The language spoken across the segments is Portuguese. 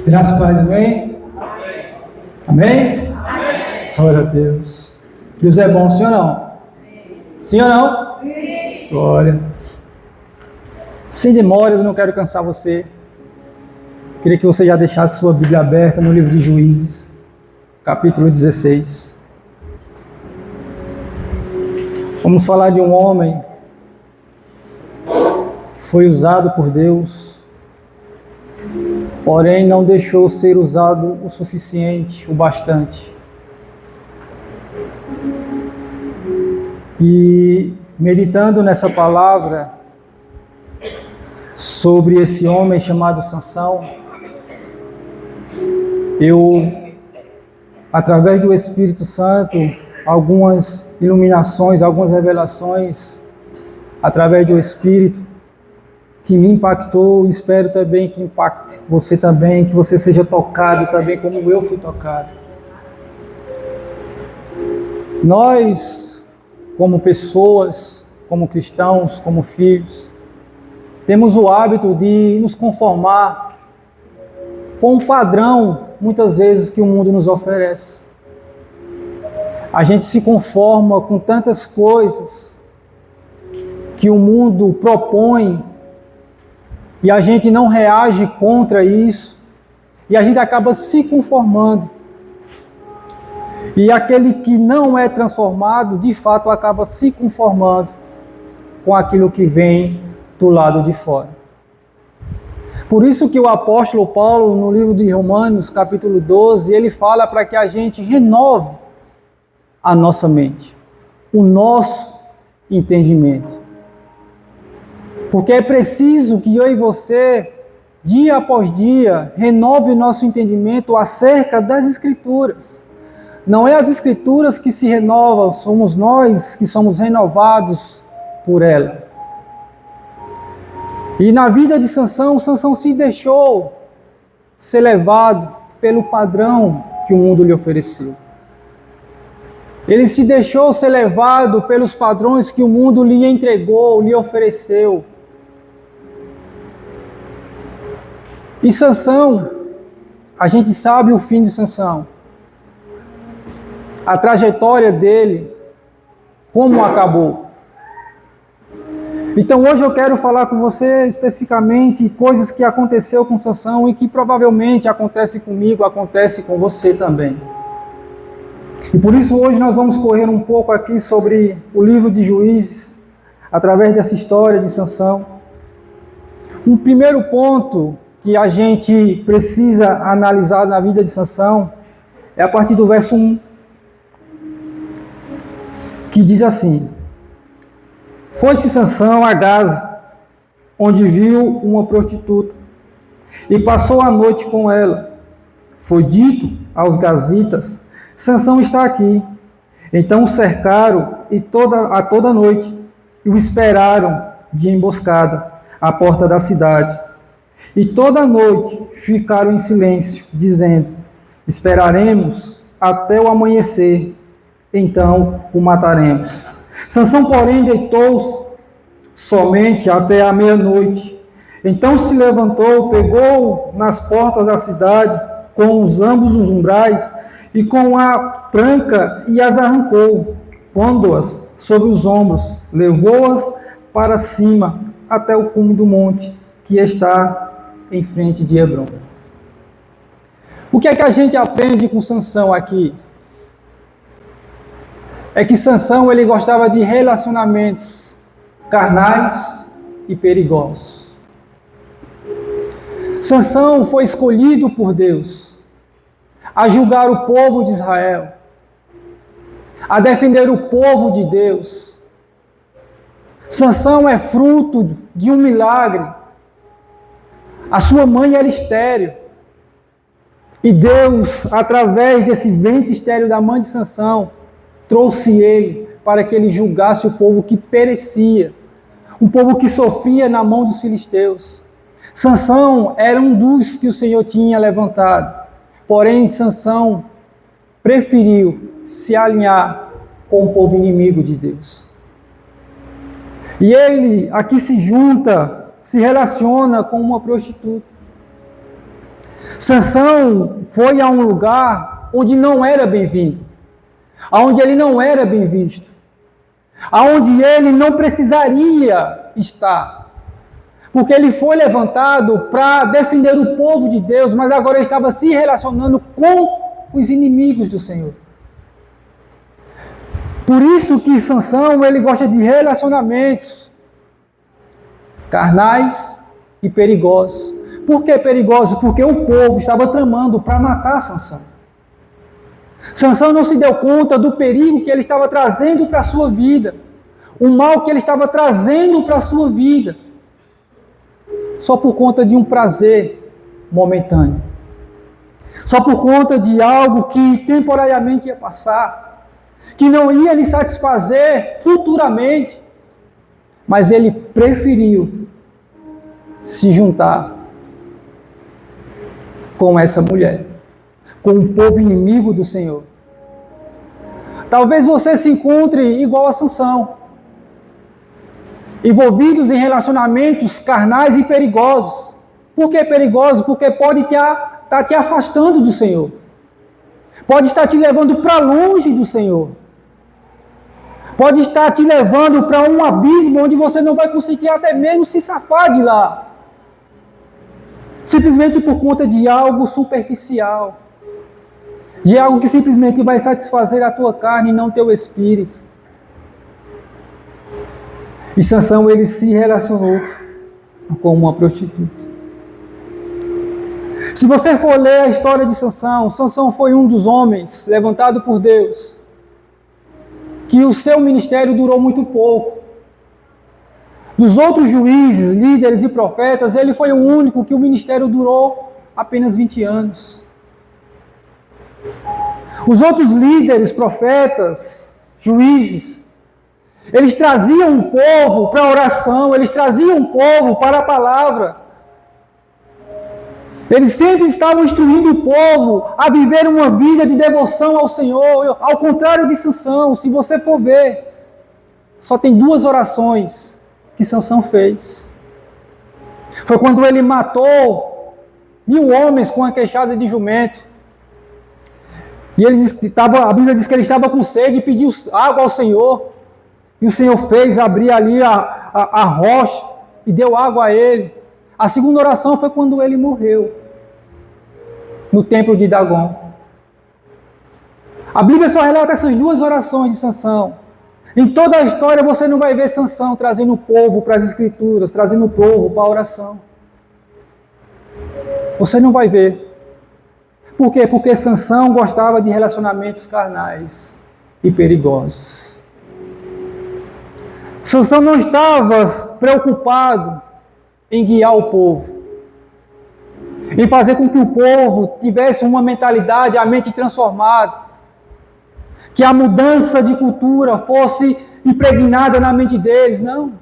Graças a Deus, amém? Amém? Amém? Glória a Deus. Deus é bom, sim ou não? Sim ou não? Sim. Glória. Sem demoras, eu não quero cansar você. Queria que você já deixasse sua Bíblia aberta no livro de Juízes, capítulo 16. Vamos falar de um homem que foi usado por Deus, porém não deixou ser usado o suficiente, o bastante. E meditando nessa palavra sobre esse homem chamado Sansão, eu, através do Espírito Santo, algumas iluminações, algumas revelações, através do Espírito, que me impactou, espero também que impacte você também, que você seja tocado também como eu fui tocado. Nós, como pessoas, como cristãos, como filhos, temos o hábito de nos conformar com o padrão, muitas vezes, que o mundo nos oferece. A gente se conforma com tantas coisas que o mundo propõe e a gente não reage contra isso e a gente acaba se conformando. E aquele que não é transformado, de fato, acaba se conformando com aquilo que vem do lado de fora. Por isso que o apóstolo Paulo, no livro de Romanos, capítulo 12, ele fala para que a gente renove a nossa mente, o nosso entendimento. Porque é preciso que eu e você, dia após dia, renove o nosso entendimento acerca das Escrituras. Não é as Escrituras que se renovam, somos nós que somos renovados por ela. E na vida de Sansão, Sansão se deixou ser levado pelo padrão que o mundo lhe ofereceu. Ele se deixou ser levado pelos padrões que o mundo lhe entregou, lhe ofereceu. E Sansão, a gente sabe o fim de Sansão. A trajetória dele, como acabou. Então hoje eu quero falar com você especificamente coisas que aconteceu com Sansão e que provavelmente acontece comigo, acontece com você também. E por isso hoje nós vamos correr um pouco aqui sobre o livro de Juízes, através dessa história de Sansão. Um primeiro ponto que a gente precisa analisar na vida de Sansão é a partir do verso 1, que diz assim: Foi-se Sansão a Gaza, onde viu uma prostituta, e passou a noite com ela. Foi dito aos gazitas: Sansão está aqui. Então o cercaram a toda noite, e o esperaram de emboscada à porta da cidade. E toda noite ficaram em silêncio, dizendo: Esperaremos até o amanhecer, então o mataremos. Sansão, porém, deitou-se somente até a meia-noite. Então se levantou, pegou nas portas da cidade, com ambos os umbrais, e com a tranca, e as arrancou, pondo-as sobre os ombros, levou-as para cima, até o cume do monte, que está em frente de Hebrom. O que é que a gente aprende com Sansão aqui? É que Sansão, ele gostava de relacionamentos carnais e perigosos. Sansão foi escolhido por Deus a julgar o povo de Israel, a defender o povo de Deus. Sansão é fruto de um milagre. A sua mãe era estéril. E Deus, através desse ventre estéril da mãe de Sansão, trouxe ele para que ele julgasse o povo que perecia, um povo que sofria na mão dos filisteus. Sansão era um dos que o Senhor tinha levantado, porém Sansão preferiu se alinhar com o povo inimigo de Deus. E ele aqui se junta, se relaciona com uma prostituta. Sansão foi a um lugar onde não era bem-vindo, aonde ele não era bem visto, aonde ele não precisaria estar, porque ele foi levantado para defender o povo de Deus, mas agora ele estava se relacionando com os inimigos do Senhor. Por isso que Sansão, ele gosta de relacionamentos carnais e perigosos. Por que perigosos? Porque o povo estava tramando para matar Sansão. Sansão não se deu conta do perigo que ele estava trazendo para a sua vida, o mal que ele estava trazendo para a sua vida, só por conta de um prazer momentâneo, só por conta de algo que temporariamente ia passar, que não ia lhe satisfazer futuramente, mas ele preferiu se juntar com essa mulher, com o povo inimigo do Senhor. Talvez você se encontre igual a Sansão, envolvidos em relacionamentos carnais e perigosos. Por que perigosos? Porque pode estar te afastando do Senhor, pode estar te levando para longe do Senhor, pode estar te levando para um abismo onde você não vai conseguir até mesmo se safar de lá, simplesmente por conta de algo superficial, de algo que simplesmente vai satisfazer a tua carne e não teu espírito. E Sansão, ele se relacionou com uma prostituta. Se você for ler a história de Sansão, Sansão foi um dos homens levantado por Deus, que o seu ministério durou muito pouco. Dos outros juízes, líderes e profetas, ele foi o único que o ministério durou apenas 20 anos. Os outros líderes, profetas, juízes, eles traziam o povo para a oração, eles traziam o povo para a palavra. Eles sempre estavam instruindo o povo a viver uma vida de devoção ao Senhor. Ao contrário de Sansão, se você for ver, só tem 2 orações que Sansão fez. Foi quando ele matou 1000 homens com a queixada de jumento. E a Bíblia diz que ele estava com sede e pediu água ao Senhor. E o Senhor fez abrir ali a rocha e deu água a ele. A segunda oração foi quando ele morreu, no templo de Dagon. A Bíblia só relata essas 2 orações de Sansão. Em toda a história você não vai ver Sansão trazendo o povo para as Escrituras, trazendo o povo para a oração. Você não vai ver. Por quê? Porque Sansão gostava de relacionamentos carnais e perigosos. Sansão não estava preocupado em guiar o povo, em fazer com que o povo tivesse uma mentalidade, a mente transformada, que a mudança de cultura fosse impregnada na mente deles. Não.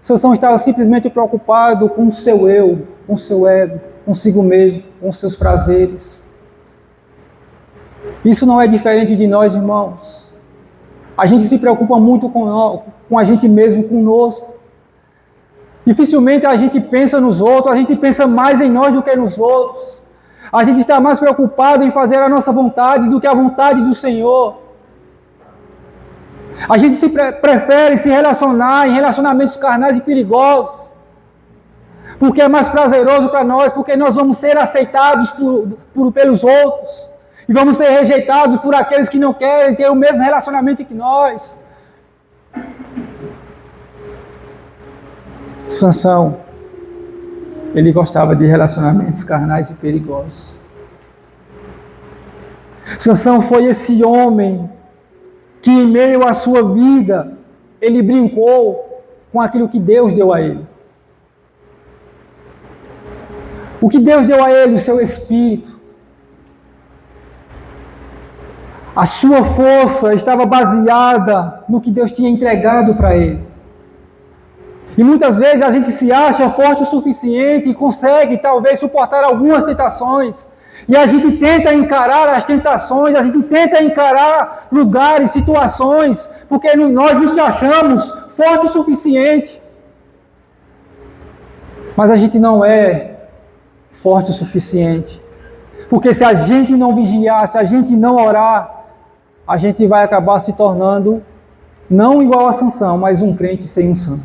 Sansão estava simplesmente preocupado com o seu eu, com o seu ego, consigo mesmo, com os seus prazeres. Isso não é diferente de nós, irmãos. A gente se preocupa muito com a gente mesmo, conosco. Dificilmente a gente pensa nos outros, a gente pensa mais em nós do que nos outros. A gente está mais preocupado em fazer a nossa vontade do que a vontade do Senhor. A gente prefere se relacionar em relacionamentos carnais e perigosos, porque é mais prazeroso para nós, porque nós vamos ser aceitados pelos outros, e vamos ser rejeitados por aqueles que não querem ter o mesmo relacionamento que nós. Sansão, ele gostava de relacionamentos carnais e perigosos. Sansão foi esse homem que, em meio à sua vida, ele brincou com aquilo que Deus deu a ele. O que Deus deu a ele? O seu espírito. A sua força estava baseada no que Deus tinha entregado para ele. E muitas vezes a gente se acha forte o suficiente e consegue talvez suportar algumas tentações. E a gente tenta encarar as tentações, a gente tenta encarar lugares, situações, porque nós nos achamos forte o suficiente. Mas a gente não é forte o suficiente Porque se a gente não vigiar, se a gente não orar, a gente vai acabar se tornando não igual a Sansão, mas um crente sem unção.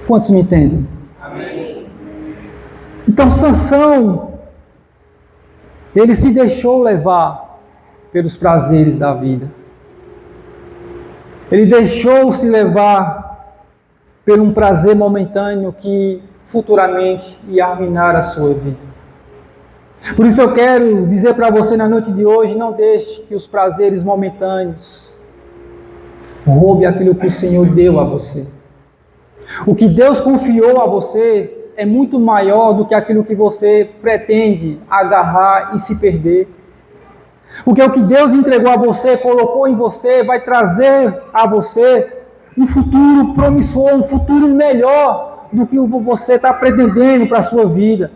Quantos me entendem? Amém. Então Sansão, ele se deixou levar pelos prazeres da vida. Ele deixou-se levar por um prazer momentâneo que futuramente ia arruinar a sua vida. Por isso eu quero dizer para você na noite de hoje, não deixe que os prazeres momentâneos roube aquilo que o Senhor deu a você. O que Deus confiou a você é muito maior do que aquilo que você pretende agarrar e se perder. Porque o que Deus entregou a você, colocou em você, vai trazer a você um futuro promissor, um futuro melhor do que você está pretendendo para a sua vida.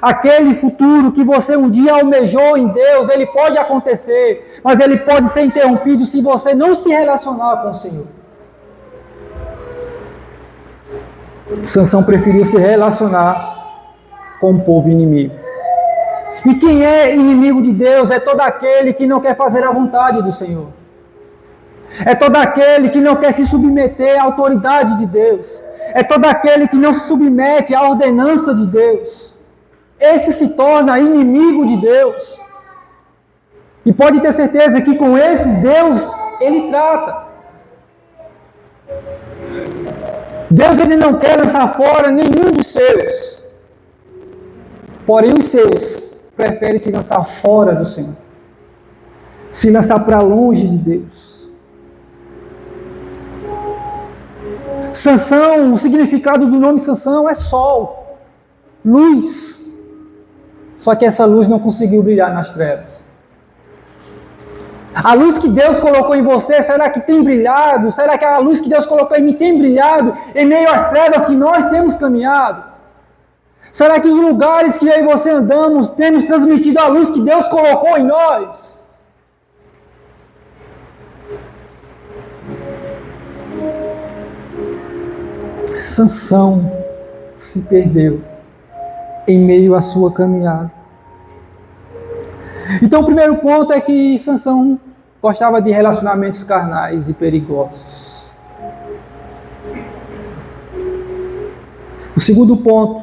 Aquele futuro que você um dia almejou em Deus, ele pode acontecer, mas ele pode ser interrompido se você não se relacionar com o Senhor. Sansão preferiu se relacionar com o povo inimigo. E quem é inimigo de Deus é todo aquele que não quer fazer a vontade do Senhor. É todo aquele que não quer se submeter à autoridade de Deus. É todo aquele que não se submete à ordenança de Deus. Esse se torna inimigo de Deus. E pode ter certeza que com esses Deus, ele trata. Deus ele não quer lançar fora nenhum dos seus. Porém os seus preferem se lançar fora do Senhor. Se lançar para longe de Deus. Sansão, o significado do nome Sansão é sol, luz. Só que essa luz não conseguiu brilhar nas trevas. A luz que Deus colocou em você, será que tem brilhado? Será que a luz que Deus colocou em mim tem brilhado em meio às trevas que nós temos caminhado? Será que os lugares que eu e você andamos temos transmitido a luz que Deus colocou em nós? Sansão se perdeu em meio à sua caminhada. Então o primeiro ponto é que Sansão gostava de relacionamentos carnais e perigosos. O segundo ponto,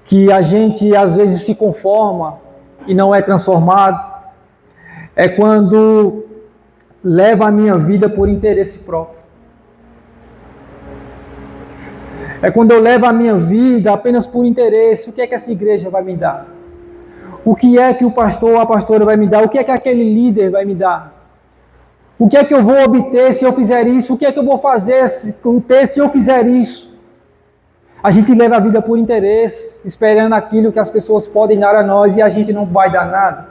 que a gente às vezes se conforma e não é transformado, é quando leva a minha vida por interesse próprio. É quando eu levo a minha vida apenas por interesse. O que é que essa igreja vai me dar? O que é que o pastor ou a pastora vai me dar? O que é que aquele líder vai me dar? O que é que eu vou obter se eu fizer isso? O que é que eu vou fazer se eu fizer isso? A gente leva a vida por interesse, esperando aquilo que as pessoas podem dar a nós e a gente não vai dar nada.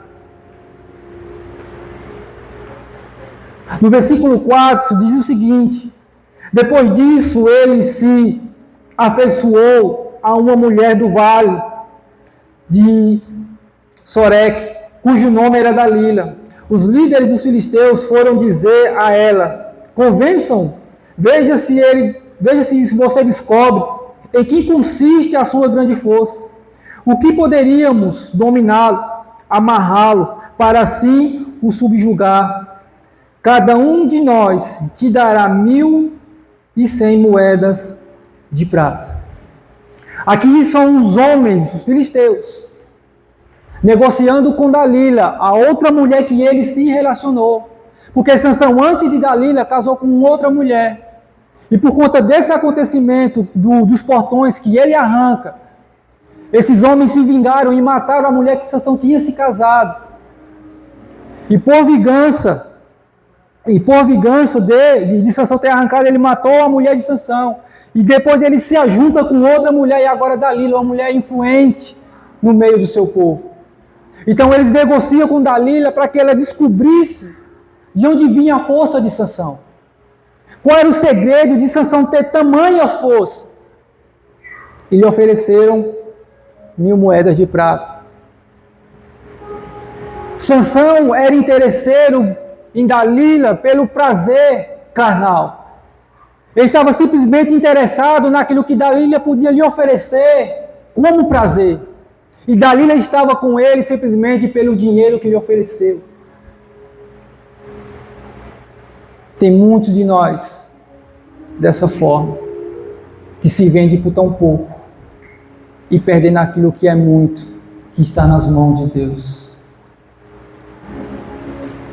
No versículo 4 diz o seguinte: depois disso ele se afeiçoou a uma mulher do vale de Soreque, cujo nome era Dalila. Os líderes dos filisteus foram dizer a ela: convençam, veja se você descobre em que consiste a sua grande força. O que poderíamos dominá-lo, amarrá-lo, para assim o subjugar? Cada um de nós te dará 1.100 moedas de prata. Aqui são os homens, os filisteus, negociando com Dalila, a outra mulher que ele se relacionou. Porque Sansão, antes de Dalila, casou com outra mulher. E por conta desse acontecimento, dos portões que ele arranca, esses homens se vingaram e mataram a mulher que Sansão tinha se casado. E por vingança de Sansão ter arrancado, ele matou a mulher de Sansão. E depois ele se ajunta com outra mulher, e agora Dalila, uma mulher influente no meio do seu povo. Então eles negociam com Dalila para que ela descobrisse de onde vinha a força de Sansão. Qual era o segredo de Sansão ter tamanha força? E lhe ofereceram 1.000 moedas de prata. Sansão era interesseiro em Dalila pelo prazer carnal. Ele estava simplesmente interessado naquilo que Dalila podia lhe oferecer como prazer. E Dalila estava com ele simplesmente pelo dinheiro que lhe ofereceu. Tem muitos de nós dessa forma, que se vende por tão pouco e perdem naquilo que é muito, que está nas mãos de Deus.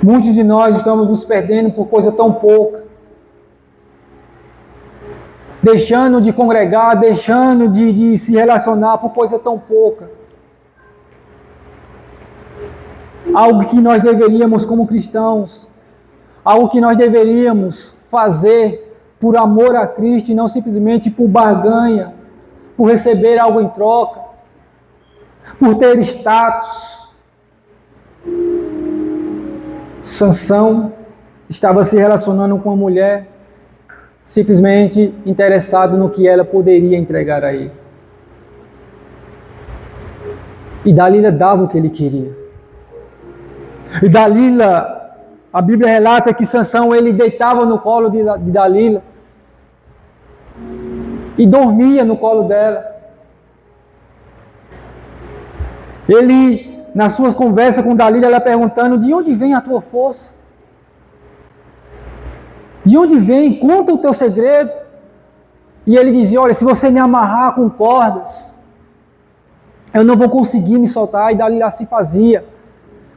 Muitos de nós estamos nos perdendo por coisa tão pouca, deixando de congregar, deixando de se relacionar por coisa tão pouca. Algo que nós deveríamos, como cristãos, algo que nós deveríamos fazer por amor a Cristo e não simplesmente por barganha, por receber algo em troca, por ter status. Sansão estava se relacionando com uma mulher simplesmente interessado no que ela poderia entregar a ele. E Dalila dava o que ele queria. E Dalila, a Bíblia relata que Sansão, ele deitava no colo de Dalila e dormia no colo dela. Ele, nas suas conversas com Dalila, ela perguntando: de onde vem a tua força? De onde vem? Conta o teu segredo. E ele dizia: olha, se você me amarrar com cordas, eu não vou conseguir me soltar. E Dalila assim fazia.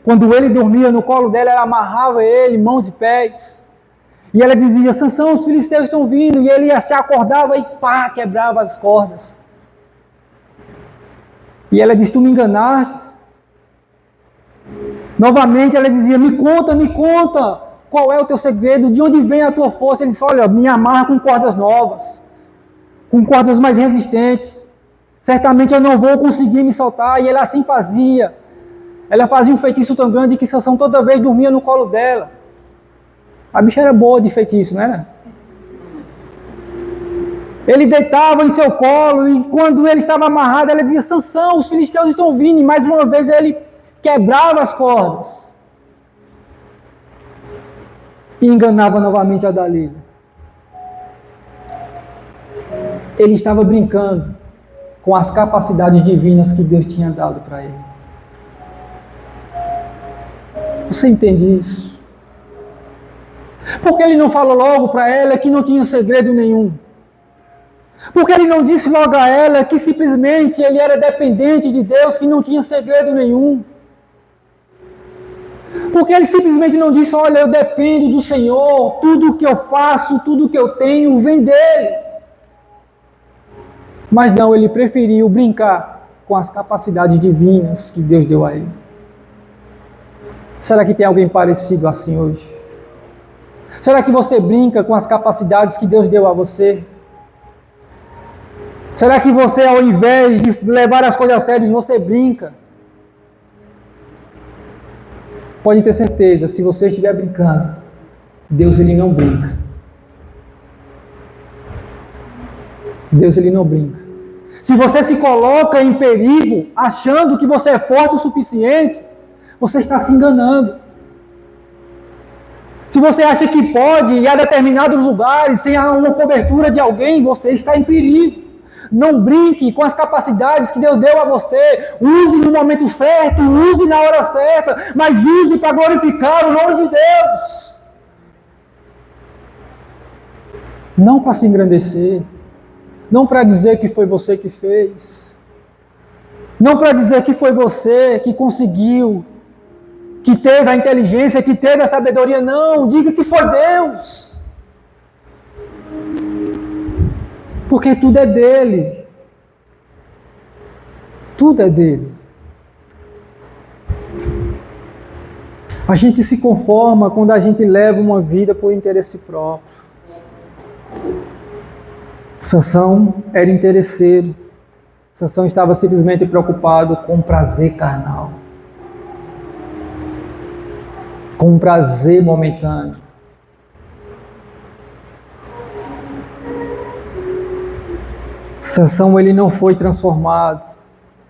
Quando ele dormia no colo dela, ela amarrava ele, mãos e pés. E ela dizia: Sansão, os filisteus estão vindo. E ele se acordava e pá, quebrava as cordas. E ela disse: tu me enganaste. Novamente ela dizia: me conta, qual é o teu segredo? De onde vem a tua força? Ele disse: olha, me amarra com cordas novas, com cordas mais resistentes. Certamente eu não vou conseguir me soltar. E ela assim fazia. Ela fazia um feitiço tão grande que Sansão toda vez dormia no colo dela. A bicha era boa de feitiço, não era? Ele deitava em seu colo e quando ele estava amarrado, ela dizia: Sansão, os filisteus estão vindo. E mais uma vez ele quebrava as cordas. E enganava novamente a Dalila. Ele estava brincando com as capacidades divinas que Deus tinha dado para ele. Você entende isso? Porque ele não falou logo para ela que não tinha segredo nenhum? Porque ele não disse logo a ela que simplesmente ele era dependente de Deus, que não tinha segredo nenhum? Porque ele simplesmente não disse: olha, eu dependo do Senhor, tudo que eu faço, tudo que eu tenho vem dele. Mas não, ele preferiu brincar com as capacidades divinas que Deus deu a ele. Será que tem alguém parecido assim hoje? Será que você brinca com as capacidades que Deus deu a você? Será que você, ao invés de levar as coisas a sério, você brinca? Pode ter certeza, se você estiver brincando, Deus ele não brinca. Deus ele não brinca. Se você se coloca em perigo, achando que você é forte o suficiente, você está se enganando. Se você acha que pode ir a determinados lugares sem uma cobertura de alguém, você está em perigo. Não brinque com as capacidades que Deus deu a você. Use no momento certo, use na hora certa, mas use para glorificar o nome de Deus. Não para se engrandecer. Não para dizer que foi você que fez. Não para dizer que foi você que conseguiu, que teve a inteligência, que teve a sabedoria. Não, diga que foi Deus. Porque tudo é dele. Tudo é dele. A gente se conforma quando a gente leva uma vida por interesse próprio. Sansão era interesseiro. Sansão estava simplesmente preocupado com o prazer carnal, com um prazer momentâneo. Sansão ele não foi transformado.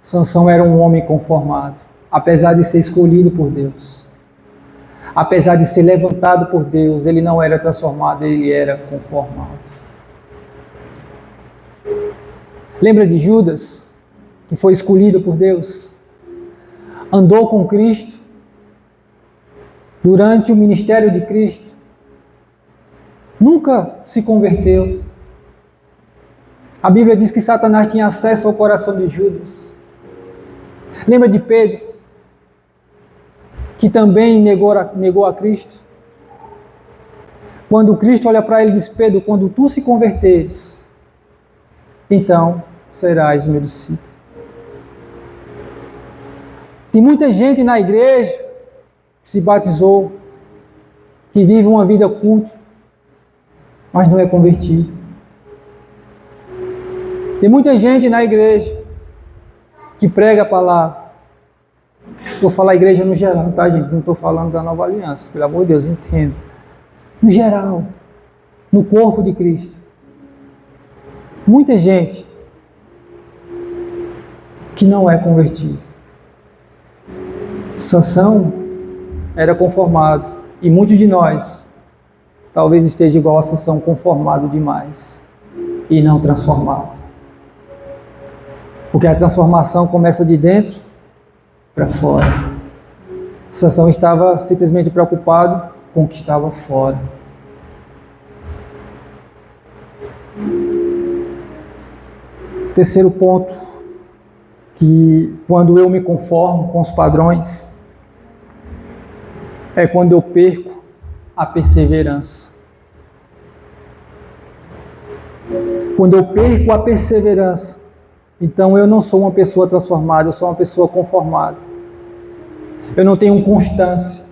Sansão era um homem conformado, apesar de ser escolhido por Deus. Apesar de ser levantado por Deus, ele não era transformado, ele era conformado. Lembra de Judas, que foi escolhido por Deus, andou com Cristo durante o ministério de Cristo, nunca se converteu. A Bíblia diz que Satanás tinha acesso ao coração de Judas. Lembra de Pedro, que também negou a Cristo? Quando Cristo olha para ele e diz: Pedro, quando tu se converteres, então serás meu discípulo. Tem muita gente na igreja que se batizou, que vive uma vida culta, mas não é convertido. Tem muita gente na igreja que prega a palavra. Vou falar igreja no geral, tá, gente? Não estou falando da Nova Aliança, pelo amor de Deus, entenda. No geral, no corpo de Cristo. Muita gente que não é convertida. Sansão era conformado, e muitos de nós talvez esteja igual a Sansão, conformado demais e não transformado. Porque a transformação começa de dentro para fora. Sansão estava simplesmente preocupado com o que estava fora. Terceiro ponto, que quando eu me conformo com os padrões, é quando eu perco a perseverança. Quando eu perco a perseverança, então eu não sou uma pessoa transformada, eu sou uma pessoa conformada. Eu não tenho constância.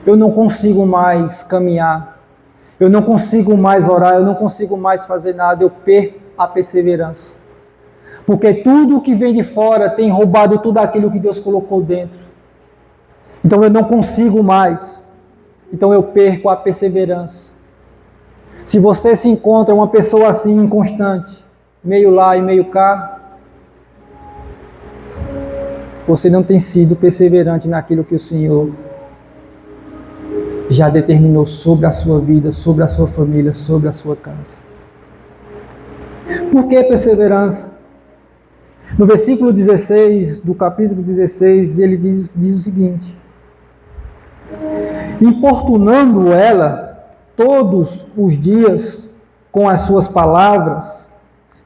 Eu não consigo mais caminhar. Eu não consigo mais orar, eu não consigo mais fazer nada, eu perco a perseverança. Porque tudo que vem de fora tem roubado tudo aquilo que Deus colocou dentro. Então eu não consigo mais. Então eu perco a perseverança. Se você se encontra uma pessoa assim inconstante, meio lá e meio cá, você não tem sido perseverante naquilo que o Senhor já determinou sobre a sua vida, sobre a sua família, sobre a sua casa. Por que perseverança? No versículo 16 do capítulo 16, ele diz o seguinte: importunando ela todos os dias com as suas palavras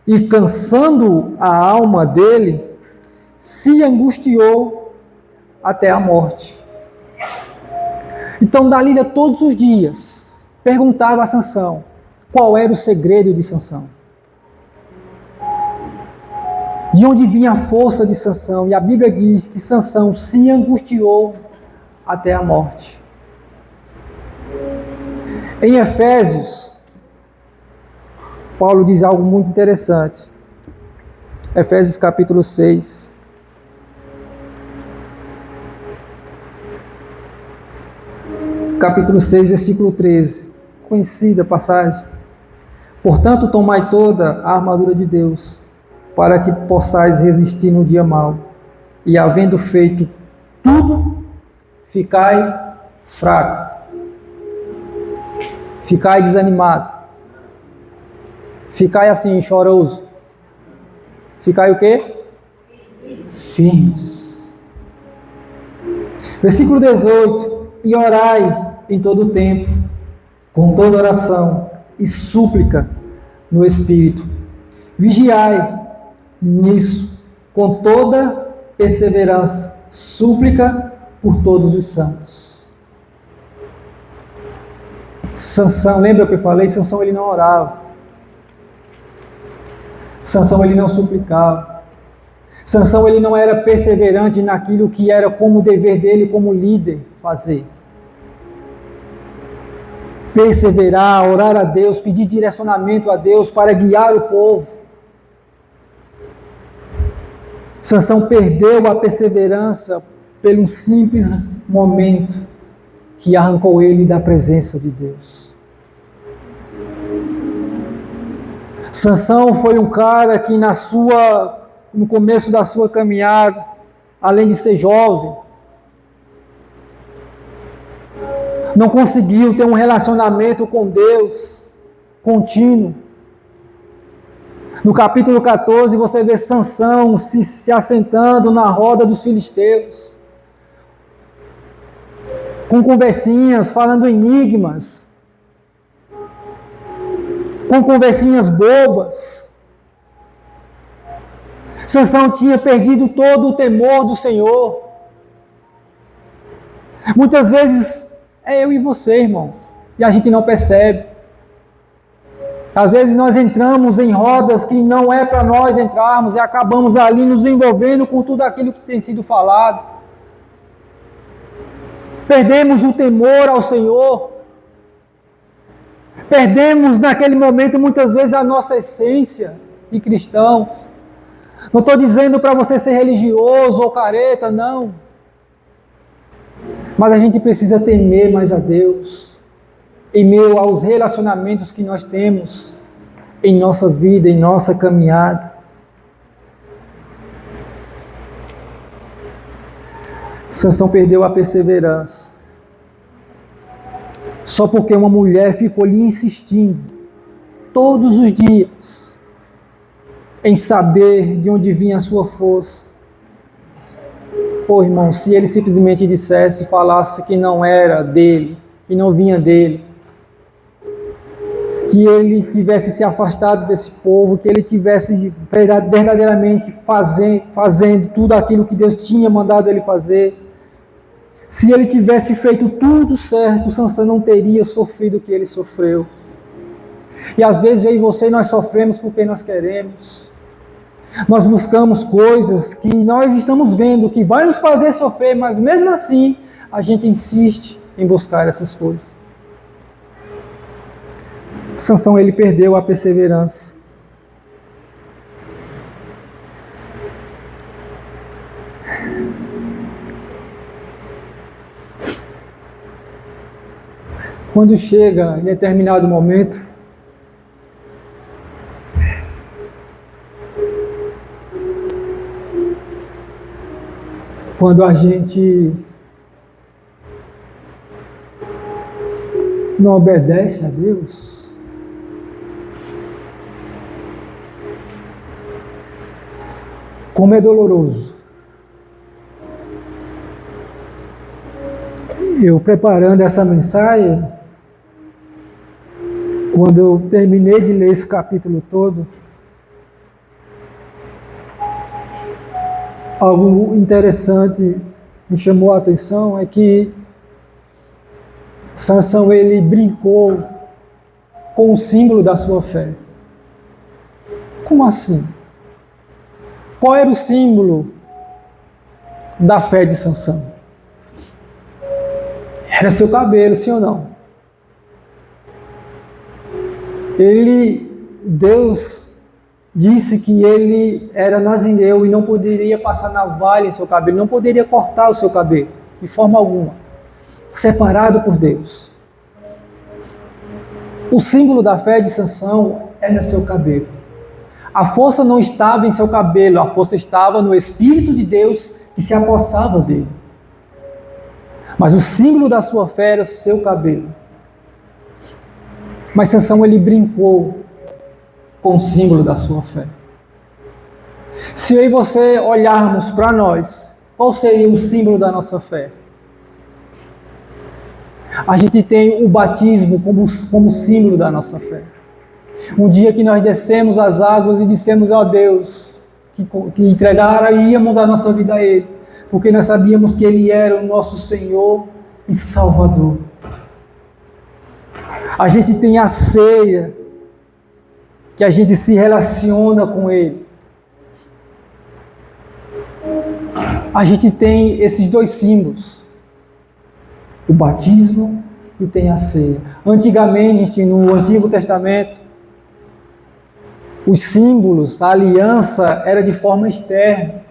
e cansando a alma dele, se angustiou até a morte. Então Dalila todos os dias perguntava a Sansão qual era o segredo de Sansão. De onde vinha a força de Sansão? E a Bíblia diz que Sansão se angustiou até a morte. Em Efésios, Paulo diz algo muito interessante. Efésios capítulo 6. Capítulo 6, versículo 13. Conhecida passagem. Portanto, tomai toda a armadura de Deus, para que possais resistir no dia mau, e havendo feito tudo, ficai fraco, ficai desanimado, ficai assim, choroso, ficai o quê? Firmes. Versículo 18, e orai em todo o tempo, com toda oração e súplica no Espírito. Vigiai nisso, com toda perseverança, súplica por todos os santos. Sansão, lembra que eu falei? Sansão ele não orava. Sansão ele não suplicava. Sansão ele não era perseverante naquilo que era como dever dele como líder fazer. Perseverar, orar a Deus, pedir direcionamento a Deus para guiar o povo. Sansão perdeu a perseverança pelo simples momento que arrancou ele da presença de Deus. Sansão foi um cara que no começo da sua caminhada, além de ser jovem, não conseguiu ter um relacionamento com Deus contínuo. No capítulo 14, você vê Sansão se assentando na roda dos filisteus, com conversinhas, falando enigmas, com conversinhas bobas. Sansão tinha perdido todo o temor do Senhor. Muitas vezes é eu e você, irmãos, e a gente não percebe. Às vezes nós entramos em rodas que não é para nós entrarmos e acabamos ali nos envolvendo com tudo aquilo que tem sido falado. Perdemos o temor ao Senhor. Perdemos naquele momento muitas vezes a nossa essência de cristão. Não estou dizendo para você ser religioso ou careta, não. Mas a gente precisa temer mais a Deus, em meio aos relacionamentos que nós temos em nossa vida, em nossa caminhada. Sansão perdeu a perseverança, só porque uma mulher ficou lhe insistindo, todos os dias, em saber de onde vinha a sua força. Pô, irmão, se ele simplesmente dissesse, falasse que não era dele, que não vinha dele, que ele tivesse se afastado desse povo, que ele tivesse verdadeiramente fazendo tudo aquilo que Deus tinha mandado ele fazer, se ele tivesse feito tudo certo, Sansão não teria sofrido o que ele sofreu. E às vezes eu e você, nós sofremos porque nós queremos. Nós buscamos coisas que nós estamos vendo que vai nos fazer sofrer, mas mesmo assim a gente insiste em buscar essas coisas. Sansão, ele perdeu a perseverança. Quando chega em determinado momento, quando a gente não obedece a Deus, como é doloroso. Eu preparando essa mensagem, quando eu terminei de ler esse capítulo todo, algo interessante me chamou a atenção, é que Sansão, ele brincou com o símbolo da sua fé. Como assim? Qual era o símbolo da fé de Sansão? Era seu cabelo, sim ou não? Deus disse que ele era nazireu e não poderia passar navalha em seu cabelo, não poderia cortar o seu cabelo, de forma alguma, separado por Deus. O símbolo da fé de Sansão era seu cabelo. A força não estava em seu cabelo, a força estava no Espírito de Deus que se apossava dele. Mas o símbolo da sua fé era o seu cabelo. Mas Sansão, ele brincou com o símbolo da sua fé. Se eu e você olharmos para nós, qual seria o símbolo da nossa fé? A gente tem o batismo como símbolo da nossa fé. Um dia que nós descemos as águas e dissemos a Deus que entregaríamos a nossa vida a Ele, porque nós sabíamos que Ele era o nosso Senhor e Salvador. A gente tem a ceia, que a gente se relaciona com Ele. A gente tem esses dois símbolos, o batismo e tem a ceia. Antigamente, no Antigo Testamento, os símbolos, a aliança era de forma externa.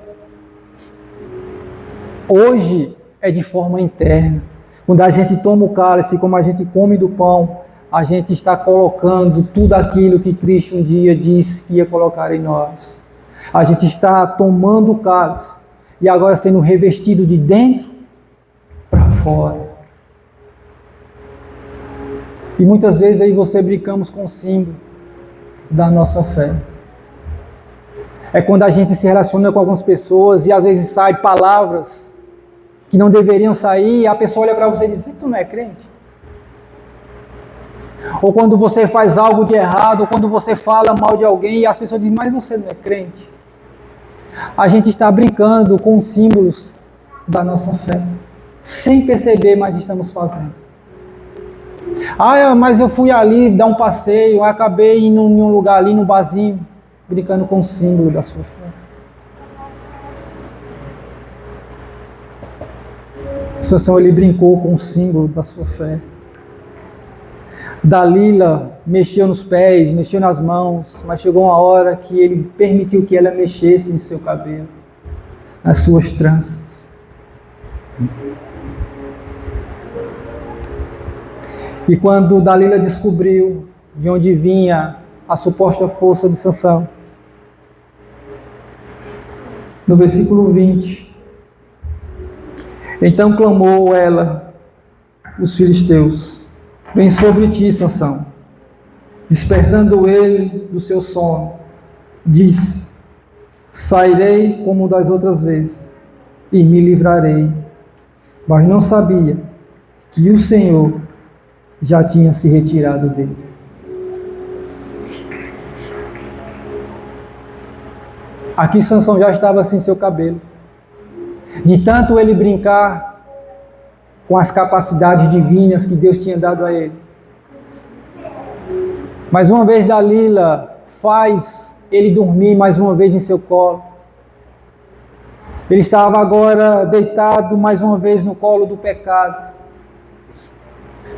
Hoje é de forma interna. Quando a gente toma o cálice, como a gente come do pão, a gente está colocando tudo aquilo que Cristo um dia disse que ia colocar em nós. A gente está tomando o cálice e agora sendo revestido de dentro para fora. E muitas vezes aí você brincamos com o símbolo da nossa fé. É quando a gente se relaciona com algumas pessoas e às vezes sai palavras que não deveriam sair e a pessoa olha para você e diz: tu não é crente? Ou quando você faz algo de errado, ou quando você fala mal de alguém e as pessoas dizem: mas você não é crente? A gente está brincando com os símbolos da nossa fé, sem perceber, mas estamos fazendo. Mas eu fui ali dar um passeio, acabei indo em um lugar ali, no barzinho, brincando com o símbolo da sua fé. Sansão, ele brincou com o símbolo da sua fé. Dalila mexeu nos pés, mexeu nas mãos, mas chegou uma hora que ele permitiu que ela mexesse em seu cabelo, nas suas tranças. E quando Dalila descobriu de onde vinha a suposta força de Sansão, no versículo 20, então clamou ela, os filisteus: vem sobre ti, Sansão. Despertando ele do seu sono, disse: sairei como das outras vezes e me livrarei. Mas não sabia que o Senhor já tinha se retirado dele. Aqui Sansão já estava sem seu cabelo. De tanto ele brincar com as capacidades divinas que Deus tinha dado a ele. Mais uma vez Dalila faz ele dormir mais uma vez em seu colo. Ele estava agora deitado mais uma vez no colo do pecado.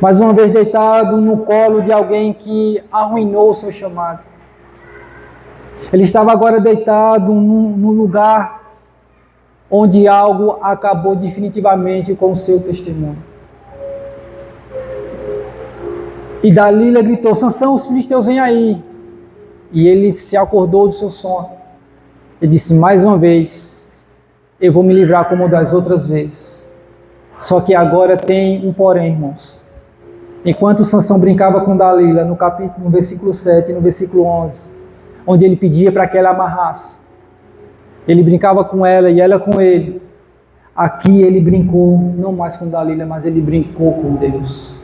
Mais uma vez deitado no colo de alguém que arruinou o seu chamado. Ele estava agora deitado no lugar onde algo acabou definitivamente com o seu testemunho. E Dalila gritou: Sansão, os filisteus vêm aí. E ele se acordou do seu sono. Ele disse: mais uma vez, eu vou me livrar como das outras vezes. Só que agora tem um porém, irmãos. Enquanto Sansão brincava com Dalila, no versículo 7 e no versículo 11, onde ele pedia para que ela amarrasse, ele brincava com ela e ela com ele. Aqui ele brincou, não mais com Dalila, mas ele brincou com Deus.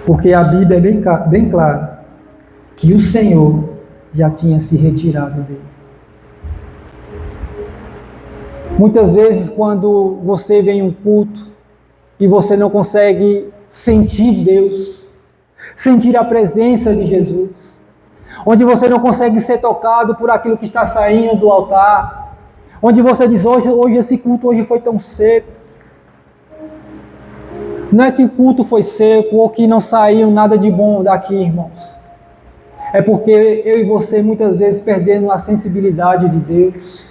Porque a Bíblia é bem clara que o Senhor já tinha se retirado dele. Muitas vezes quando você vem em um culto e você não consegue sentir Deus, sentir a presença de Jesus, onde você não consegue ser tocado por aquilo que está saindo do altar, onde você diz: hoje esse culto hoje foi tão seco. Não é que o culto foi seco ou que não saiu nada de bom daqui, irmãos. É porque eu e você muitas vezes perdemos a sensibilidade de Deus.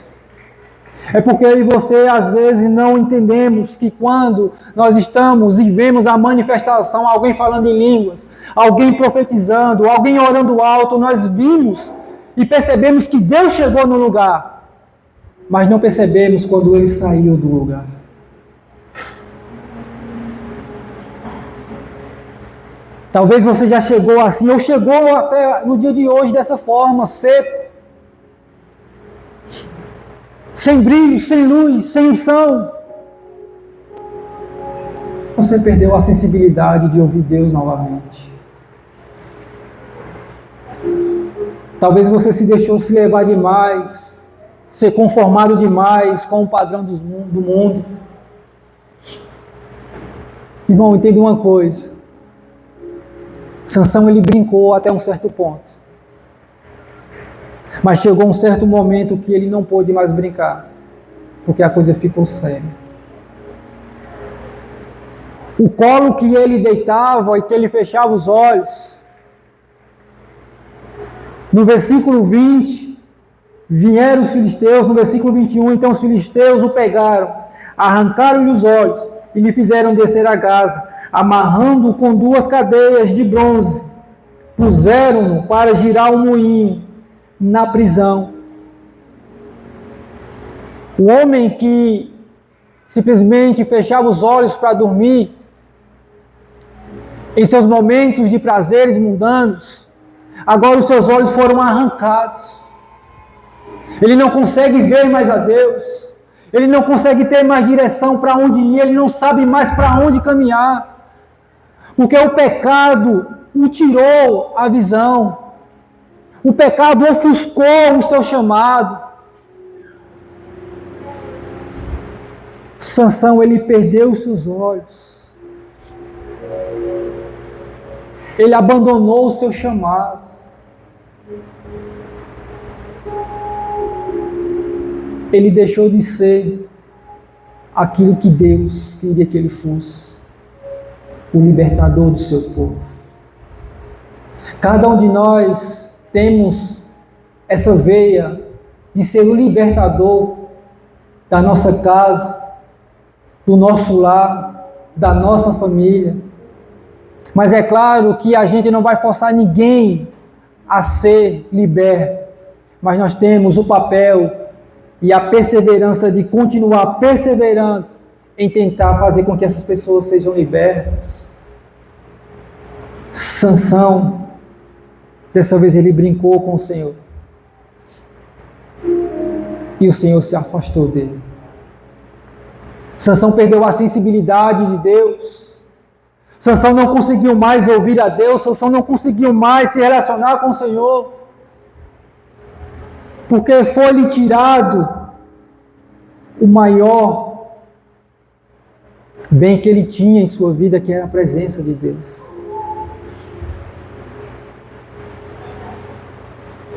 É porque eu e você às vezes não entendemos que quando nós estamos e vemos a manifestação, alguém falando em línguas, alguém profetizando, alguém orando alto, nós vimos e percebemos que Deus chegou no lugar, mas não percebemos quando Ele saiu do lugar. Talvez você já chegou assim, ou chegou até no dia de hoje dessa forma, seco, sem brilho, sem luz, sem unção. Você perdeu a sensibilidade de ouvir Deus novamente. Talvez você se deixou se levar demais, ser conformado demais com o padrão do mundo. Irmão, entenda uma coisa. Sansão, ele brincou até um certo ponto. Mas chegou um certo momento que ele não pôde mais brincar, porque a coisa ficou séria. O colo que ele deitava e que ele fechava os olhos, no versículo 20, vieram os filisteus, no versículo 21, então os filisteus o pegaram, arrancaram-lhe os olhos e lhe fizeram descer a Gaza, amarrando-o com 2 cadeias de bronze, puseram-no para girar o moinho na prisão. O homem que simplesmente fechava os olhos para dormir, em seus momentos de prazeres mundanos, Agora os seus olhos foram arrancados. Ele não consegue ver mais a Deus. Ele não consegue ter mais direção para onde ir. Ele não sabe mais para onde caminhar. Porque o pecado o tirou a visão. O pecado ofuscou o seu chamado. Sansão, ele perdeu os seus olhos. Ele abandonou o seu chamado. Ele deixou de ser aquilo que Deus queria que ele fosse, o libertador do seu povo. Cada um de nós temos essa veia de ser o libertador da nossa casa, do nosso lar, da nossa família. Mas é claro que a gente não vai forçar ninguém a ser liberto, mas nós temos o papel e a perseverança de continuar perseverando em tentar fazer com que essas pessoas sejam libertas. Sansão, dessa vez ele brincou com o Senhor. E o Senhor se afastou dele. Sansão perdeu a sensibilidade de Deus. Sansão não conseguiu mais ouvir a Deus. Sansão não conseguiu mais se relacionar com o Senhor. Porque foi-lhe tirado o maior bem que ele tinha em sua vida, que era a presença de Deus.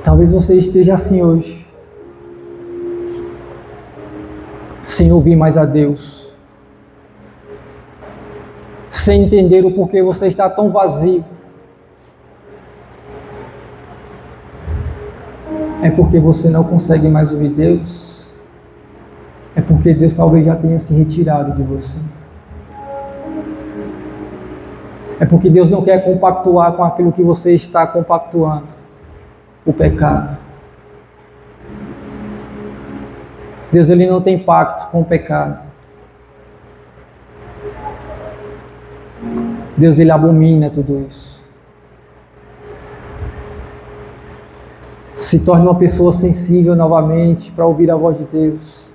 Talvez você esteja assim hoje, sem ouvir mais a Deus, sem entender o porquê você está tão vazio. É porque você não consegue mais ouvir Deus? É porque Deus talvez já tenha se retirado de você? É porque Deus não quer compactuar com aquilo que você está compactuando? O pecado. Deus, ele não tem pacto com o pecado. Deus, ele abomina tudo isso. Se torne uma pessoa sensível novamente para ouvir a voz de Deus.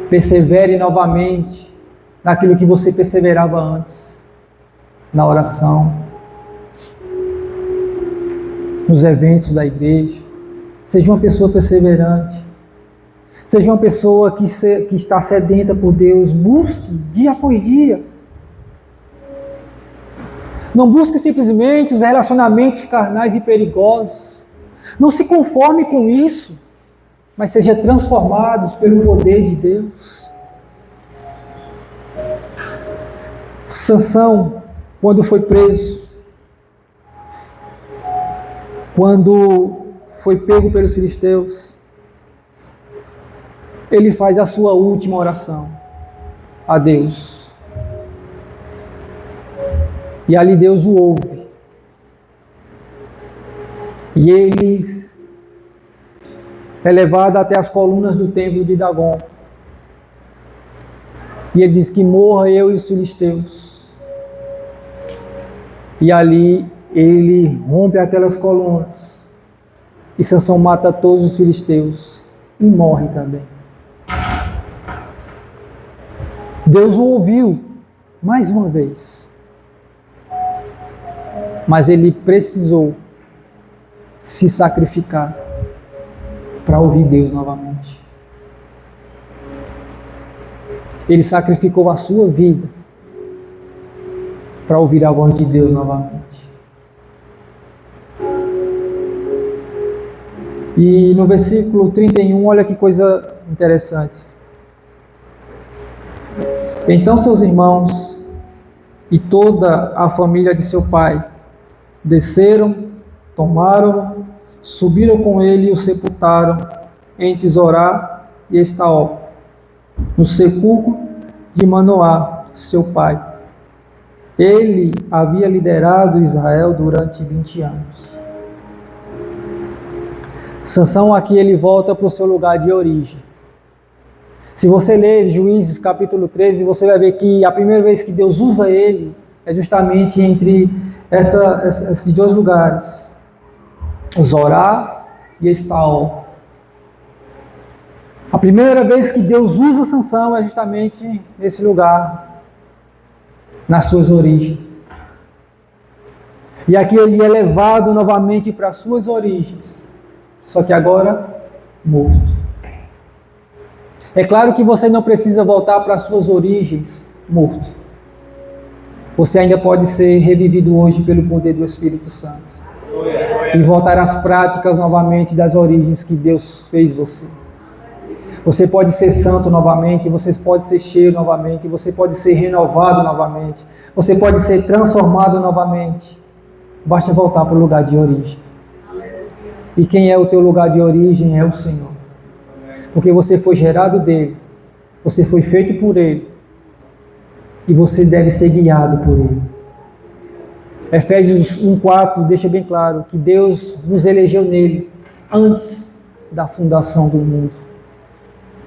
Persevere novamente naquilo que você perseverava antes, na oração, nos eventos da igreja. Seja uma pessoa perseverante. Seja uma pessoa que está sedenta por Deus. Busque dia após dia. Não busque simplesmente os relacionamentos carnais e perigosos. Não se conforme com isso, mas seja transformado pelo poder de Deus. Sansão, quando foi preso, quando foi pego pelos filisteus, ele faz a sua última oração a Deus. E ali Deus o ouve. E ele é levado até as colunas do templo de Dagon. E ele diz que morra eu e os filisteus. E ali ele rompe aquelas colunas. E Sansão mata todos os filisteus. E morre também. Deus o ouviu mais uma vez. Mas ele precisou se sacrificar para ouvir Deus novamente. Ele sacrificou a sua vida para ouvir a voz de Deus novamente. E no versículo 31, olha que coisa interessante. Então seus irmãos e toda a família de seu pai desceram, tomaram-no, subiram com ele e o sepultaram entre Zorá e Estaol, no sepulcro de Manoá, seu pai. Ele havia liderado Israel durante 20 anos. Sansão aqui ele volta para o seu lugar de origem. Se você ler Juízes capítulo 13, você vai ver que a primeira vez que Deus usa ele é justamente entre esses dois lugares, Zorá e Estaol. A primeira vez que Deus usa Sansão é justamente nesse lugar, nas suas origens. E aqui ele é levado novamente para as suas origens, só que agora morto. É claro que você não precisa voltar para as suas origens morto. Você ainda pode ser revivido hoje pelo poder do Espírito Santo. E voltar às práticas novamente das origens que Deus fez você. Você pode ser santo novamente, você pode ser cheio novamente, você pode ser renovado novamente, você pode ser transformado novamente. Basta voltar para o lugar de origem. E quem é o teu lugar de origem é o Senhor. Porque você foi gerado dele, você foi feito por ele, e você deve ser guiado por ele. Efésios 1:4 deixa bem claro que Deus nos elegeu nele antes da fundação do mundo.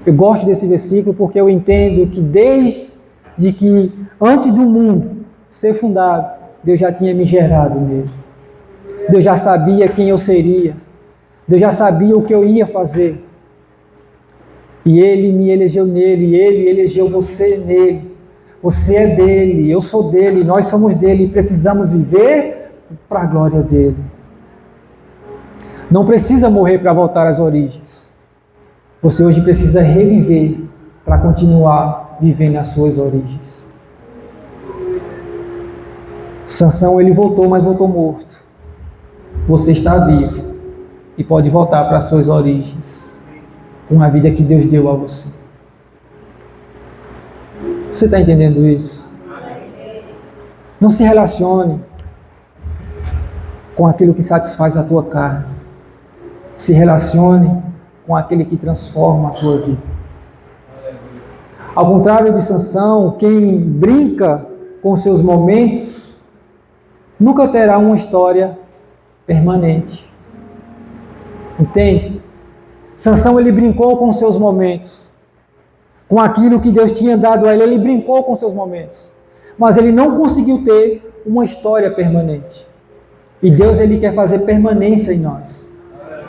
Eu gosto desse versículo porque eu entendo que desde que antes do mundo ser fundado, Deus já tinha me gerado nele. Deus já sabia quem eu seria. Deus já sabia o que eu ia fazer. E Ele me elegeu nele, e Ele elegeu você nele. Você é dele, eu sou dele, nós somos dele e precisamos viver para a glória dele. Não precisa morrer para voltar às origens. Você hoje precisa reviver para continuar vivendo as suas origens. Sansão, ele voltou, mas voltou morto. Você está vivo e pode voltar para as suas origens com a vida que Deus deu a você. Você está entendendo isso? Não se relacione com aquilo que satisfaz a tua carne. Se relacione com aquele que transforma a tua vida. Ao contrário de Sansão, quem brinca com seus momentos nunca terá uma história permanente. Entende? Sansão, ele brincou com seus momentos. Com aquilo que Deus tinha dado a ele, ele brincou com seus momentos. Mas ele não conseguiu ter uma história permanente. E Deus, ele quer fazer permanência em nós.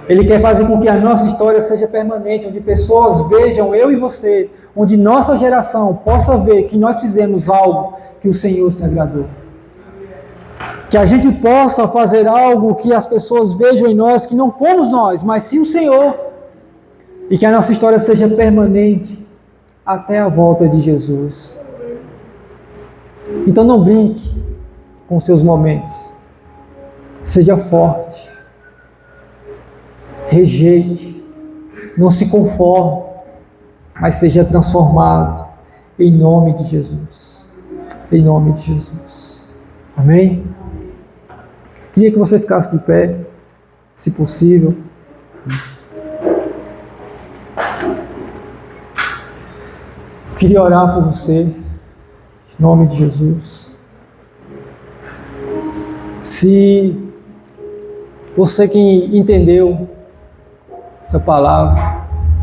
Ele quer fazer com que a nossa história seja permanente, onde pessoas vejam eu e você, onde nossa geração possa ver que nós fizemos algo que o Senhor se agradou. Que a gente possa fazer algo que as pessoas vejam em nós, que não fomos nós, mas sim o Senhor. E que a nossa história seja permanente até a volta de Jesus. Então não brinque com seus momentos. Seja forte. Rejeite. Não se conforme, mas seja transformado em nome de Jesus. Em nome de Jesus. Amém? Queria que você ficasse de pé, se possível. Eu queria orar por você, em nome de Jesus. Se você que entendeu essa palavra,